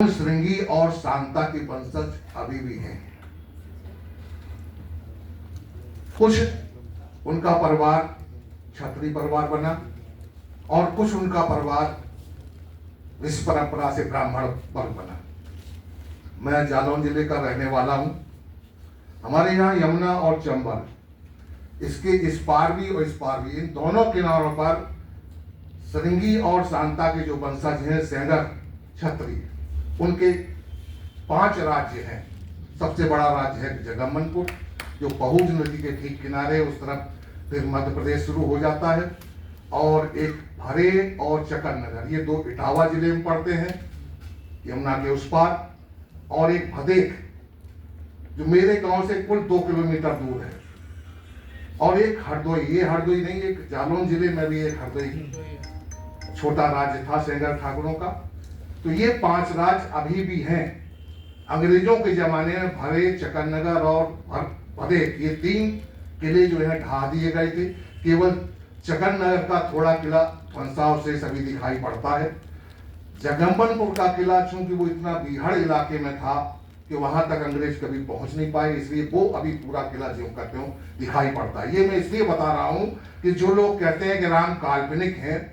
श्रृंगी और शांता के वंशज अभी भी हैं। कुछ उनका परिवार क्षत्रिय परिवार बना और कुछ उनका परिवार इस परंपरा से ब्राह्मण वर्ग बना। मैं जालौन जिले का रहने वाला हूं। हमारे यहाँ यमुना और चंबल, इसके इस पार भी और इस पार भी, इन दोनों किनारों पर श्रृंगी और शांता के जो वंशज हैं, सेंगर क्षत्रिय, उनके 5 राज्य हैं। सबसे बड़ा राज्य है जगम्मनपुर, जो पहुज नदी के ठीक किनारे, उस तरफ फिर मध्य प्रदेश शुरू हो जाता है, और एक भरे और चकननगर, ये 2 इटावा जिले में पड़ते हैं यमुना के उस पार, और एक भदेक जो मेरे गांव से कुल 2 किलोमीटर दूर है, और एक हरदोई। ये हरदोई नहीं, एक जालौन जिले में भी एक हरदोई छोटा राज्य था सेंगर ठाकुरों का। तो ये 5 राज्य अभी भी हैं। अंग्रेजों के जमाने में भरे, चकननगर और भदेक, ये 3 किले जो है ढा दिए गए थे। केवल चकननगर का थोड़ा किला ध्वंसावशेष अभी दिखाई पड़ता है। जगम्मनपुर का किला, चूंकि वो इतना बीहड़ इलाके में था कि वहां तक अंग्रेज कभी पहुंच नहीं पाए, इसलिए वो अभी पूरा किला ज्यों का त्यों दिखाई पड़ता है। ये मैं इसलिए बता रहा हूं कि जो लोग कहते हैं कि राम काल्पनिक हैं,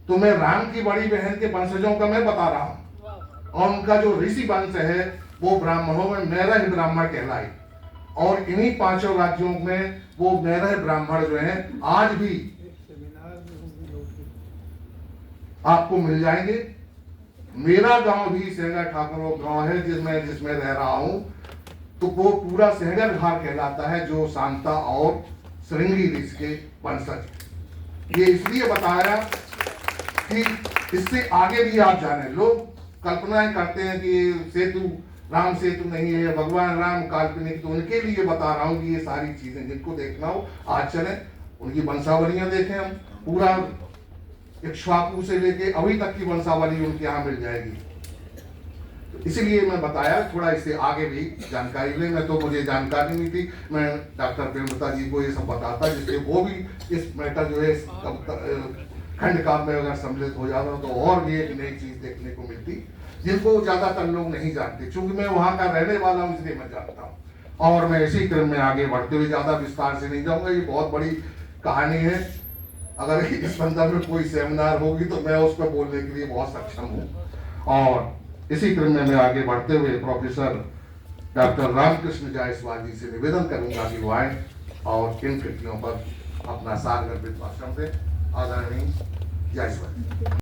तो मैं राम की बड़ी बहन के वंशजों का मैं बता रहा हूं, और उनका जो ऋषि वंश है वो ब्राह्मणों में मैरह ब्राह्मण कहलाए, और इन्हीं 5 राज्यों में वो मैरह ब्राह्मण जो हैं आज भी आपको मिल जाएंगे। मेरा गांव भी सेंगर ठाकुरों गांव है जिसमें रह रहा हूं, तो वो पूरा सेंगर घाट कहलाता है, जो शांता और श्रृंगी ऋषि के वंशज। ये इसलिए बताया कि इससे आगे भी आप जाने। लोग कल्पनाएं करते हैं कि सेतु, राम सेतु नहीं है, भगवान राम काल्पनिक, तो उनके लिए बता रहा हूं कि ये सारी चीजें जिनको देखना हो आज चलें, उनकी वंशावलियां देखें। हम पूरा इक्ष्वाकु से लेके अभी तक की वंशावली उनके यहाँ मिल जाएगी। तो इसीलिए मैं बताया, थोड़ा इससे आगे भी जानकारी लें। मैं तो मुझे जानकारी नहीं थी, मैं डॉक्टर प्रेमलता जी को ये सब बताता, जिससे वो भी इस मैटर जो है खंड काम में अगर सम्मिलित हो जाता तो और भी एक नई चीज देखने को मिलती, जिनको ज्यादातर लोग नहीं जानते। चूंकि मैं वहां का रहने वाला हूँ, इसलिए मैं जानता हूँ। और मैं इसी क्रम में आगे बढ़ते हुए ज्यादा विस्तार से नहीं जाऊंगा, ये बहुत बड़ी कहानी है। अगर इस संदर्भ में कोई सेमिनार होगी तो मैं उस पर बोलने के लिए बहुत सक्षम हूँ। और इसी क्रम में मैं आगे बढ़ते हुए प्रोफेसर डॉक्टर रामकृष्ण जायसवाल जी से निवेदन करूंगा कि वो आए और इन कृतियों पर अपना सारगर्भित भाषण दें। आदरणीय जायसवाल।